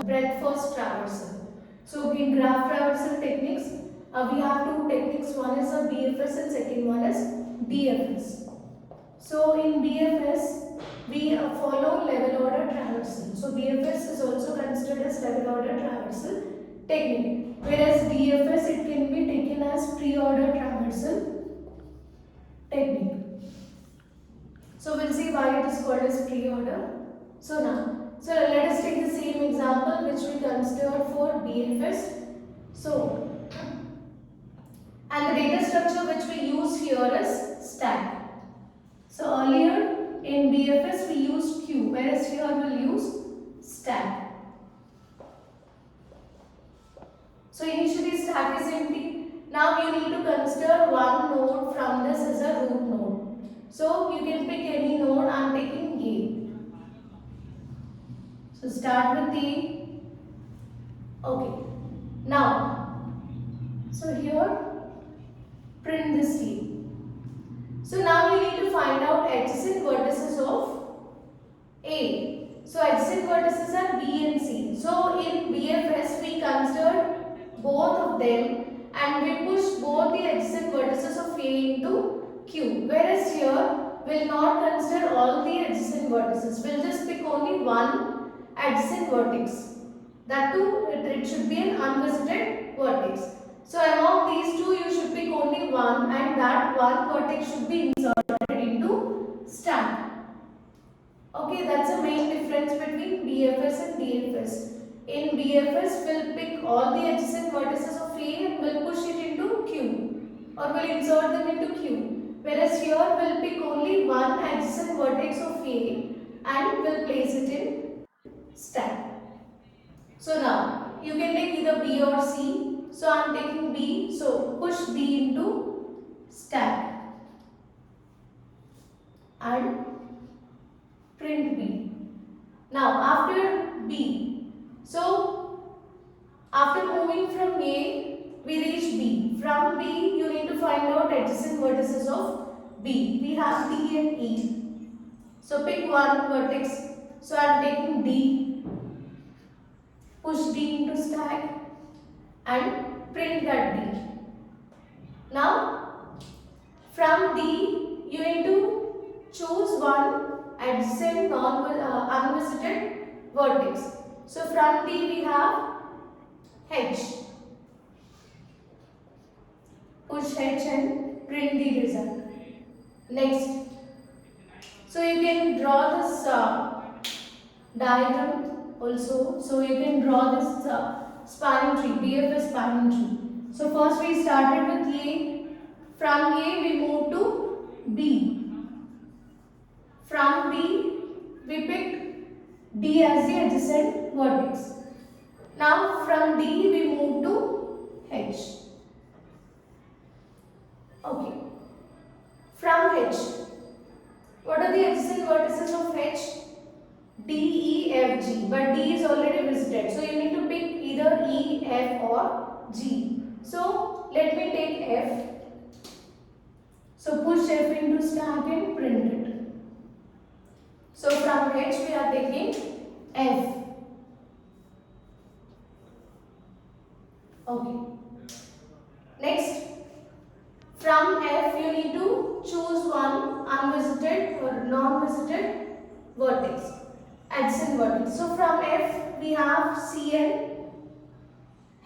breadth first traversal. So in graph traversal techniques, we have two techniques. One is a BFS and second one is DFS. So in BFS, we follow level order traversal. So BFS is also considered as level order traversal technique, whereas DFS it can be taken as pre-order traversal technique. So we'll see why it is called as pre-order. So let us take the same example which we considered for BFS. So, and the data structure which we use here is stack. So earlier in BFS we used queue, whereas here we'll use stack. So initially stack is empty. Now you need to consider one node from this as a root node. So you can pick any node. I am taking A. So start with A. Okay. Now, so here print this A. So now you need to find out adjacent vertices of A. So adjacent vertices are B and C. So in BFS we consider both of them and we push both the adjacent vertices of A into Q. Whereas here we will not consider all the adjacent vertices. We will just pick only one adjacent vertex. That too, it should be an unvisited vertex. So among these two you should pick only one, and that one vertex should be inserted into stack. Okay, that's the main difference between BFS and DFS. In BFS, we'll pick all the adjacent vertices of A and we'll push it into Q, or we'll insert them into Q. Whereas here, we'll pick only one adjacent vertex of A and we'll place it in stack. So now, you can take either B or C. So I am taking B. So push B into stack and print B. Now after B, so after moving from A, we reach B. From B, you need to find out adjacent vertices of B. We have D and E. So pick one vertex. So I am taking D. Push D into stack and print that D. Now from D, you need to choose one adjacent unvisited vertex. So from D we have H. Push H and print the result. Next, so you can draw this diagram also. So you can draw this spanning tree, BFS spanning tree. So first we started with A. From A we move to B. From B we picked D as the adjacent vertex. Now from D we move to H. Okay. From H, what are the adjacent vertices of H? D, E, F, G. But D is already visited. So you need to pick either E, F or G. So let me take F. So push F into stack and print it. So from H we are taking F. Okay. Next, from F you need to choose one unvisited or non-visited vertex, adjacent vertex. So from F we have C and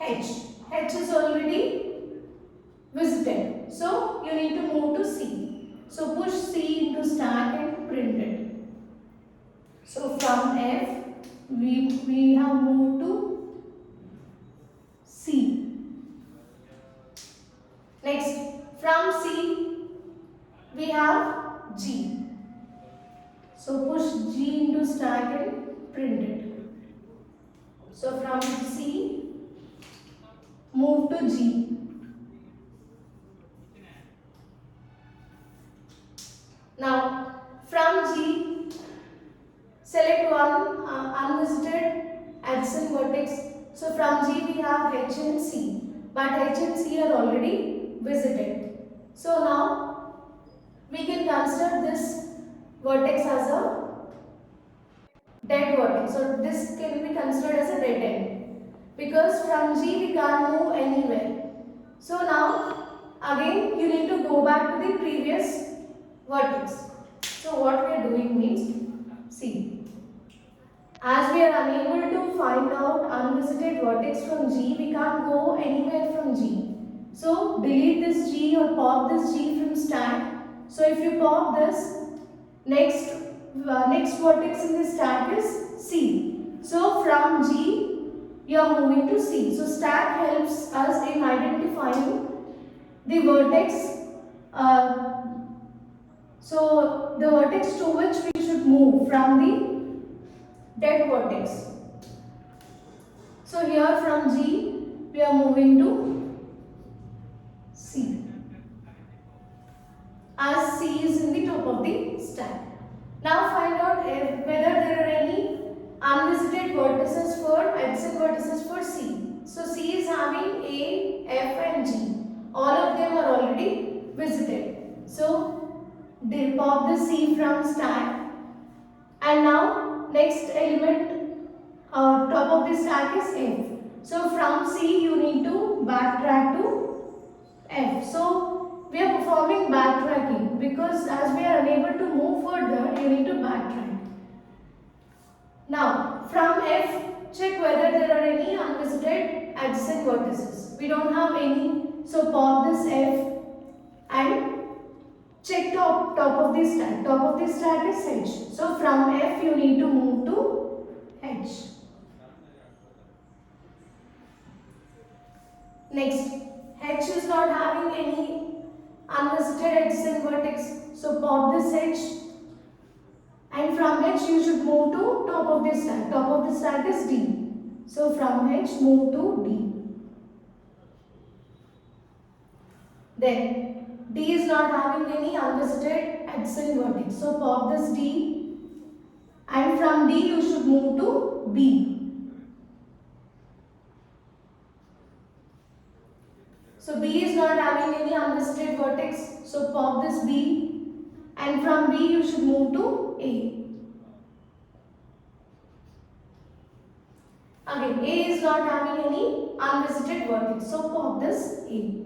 H. H is already visited. So you need to move to C. So push C into stack and print it. So from F we have moved to C. Next, from C we have G. So push G into stack and print it. So from C move to G. Now from G select one unvisited adjacent vertex. So from G we have H and C, but H and C are already visited. So now we can consider this vertex as a dead vertex. So this can be considered as a dead end because from G we can't move anywhere. So now again you need to go back to the previous vertex. So what we are doing means, see, as we are unable to find out unvisited vertex from G, we can't go anywhere from G. So delete this G or pop this G from stack. So if you pop this, next vertex in the stack is C. So from G you are moving to C. So stack helps us in identifying the vertex. So the vertex to which we should move from the dead vertex. So here from G we are moving to C, as C is in the top of the stack. Now find out whether there are any unvisited vertices for adjacent vertices for C. So C is having A, F and G. All of them are already visited. So they pop the C from stack. And now next element top of the stack is F. So from C you need to backtrack to F. So we are performing backtracking because as we are unable to move further, you need to backtrack. Now from F, check whether there are any unvisited adjacent vertices. We don't have any, so pop this F and check top of the stack. Top of the stack is H. So from F you need to move to H. Next, H is not having any unvisited adjacent vertex. So pop this H and from H you should move to top of the stack. Top of the stack is D. So from H move to D. Then D is not having any unvisited adjacent vertex. So pop this D and from D you should move to B. So B is not having any unvisited vertex. So pop this B and from B you should move to A. Again, A is not having any unvisited vertex. So pop this A.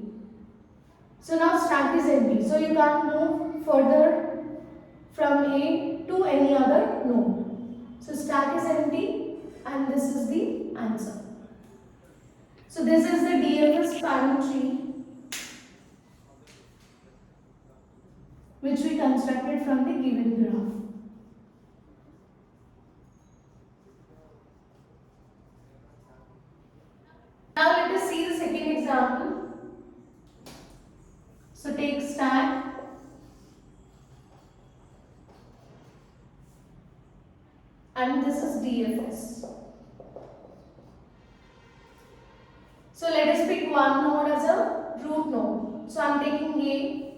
So now stack is empty. So you can't move further from A to any other node. So stack is empty and this is the answer. So this is the DFS spanning tree which we constructed from the given graph. Now let us see the second example. So take stack and this is DFS. So let us pick one node as a root node. So I am taking A,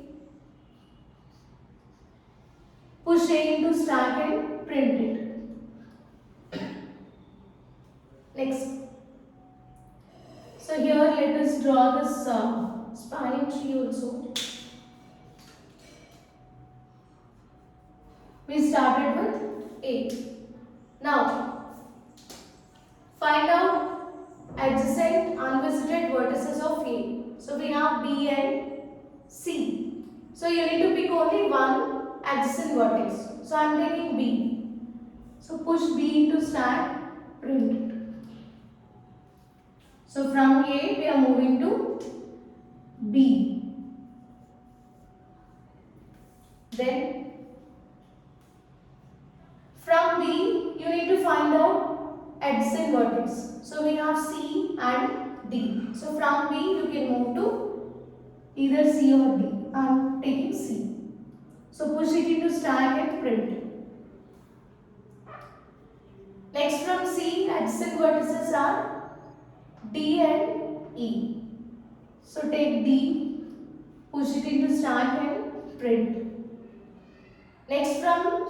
push A into stack and print it. Next. So here let us draw this spanning tree also. We started with A. Now find out adjacent unvisited vertices of A. So we have B and C. So you need to pick only one adjacent vertex. So I am taking B. So push B into stack, print it. So from A we are moving to B. Then from B you need to find out adjacent vertex. So we have C and D. So from B you can move to either C or D. I am taking C. So push it into stack and print it. Next from C, adjacent vertices are D and E. So take D, push it into stack and print. Next from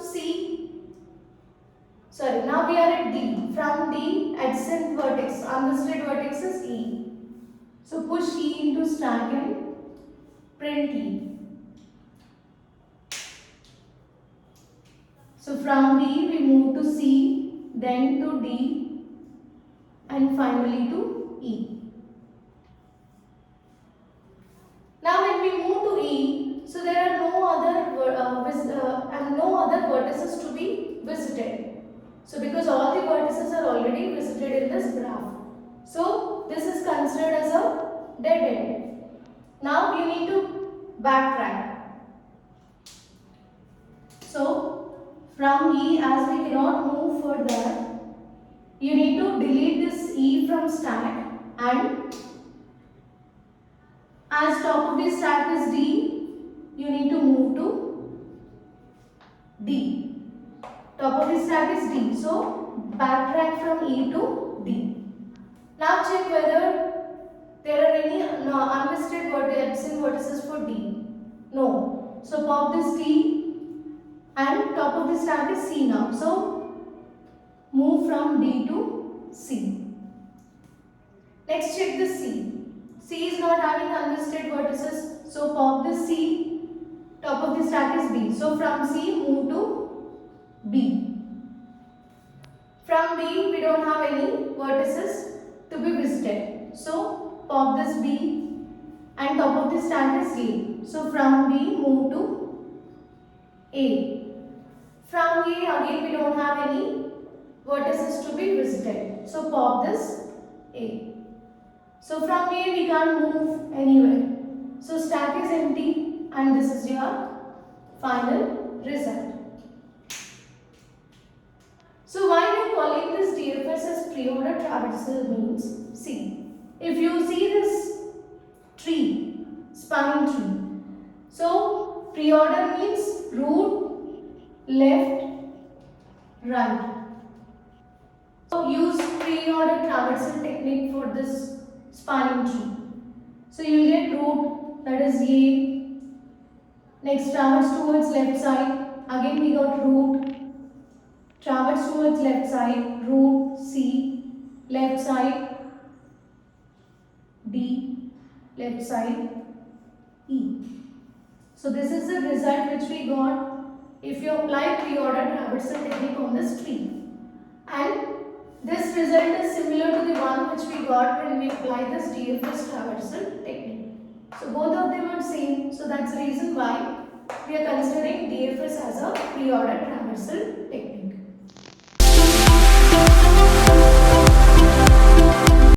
now we are at D. From D, adjacent vertex, unvisited vertex is E. So push E into stack and print E. So from D we move to C. then to D, and finally to E. Now when we move to E, so there are no other vertices to be visited. So because all the vertices are already visited in this graph, so this is considered as a dead end. Now you need to backtrack. So from E, as we cannot move further, you need to delete this E from stack, and as top of the stack is D, you need to move to D. Top of the stack is D. So backtrack from E to D. Now check whether there are any unvisited absent vertices for D. No. So pop this D, and top of the stack is C now. So move from D to C. Next check the C. C is not having unvisited vertices. So pop this C. Top of the stack is B. So from C move to B. From B we don't have any vertices to be visited. So pop this B, and top of the stack is A. So from B move to A. From A again we don't have any vertices to be visited. So pop this A. So from A we can't move anywhere. So stack is empty, and this is your final result. So why we are calling this DFS as pre-order traversal means, see, if you see this tree, spanning tree, so pre-order means root, left, right. So use pre-order traversal technique for this spanning tree. So you will get root, that is A. Next traverse towards left side, again we got root. Traverse towards left side, root, C. Left side, D. Left side, E. So this is the result which we got if you apply pre-order traversal technique on this tree. And this result is similar to the one which we got when we applied this DFS traversal technique. So both of them are same. So that's the reason why we are considering DFS as a pre-order traversal technique.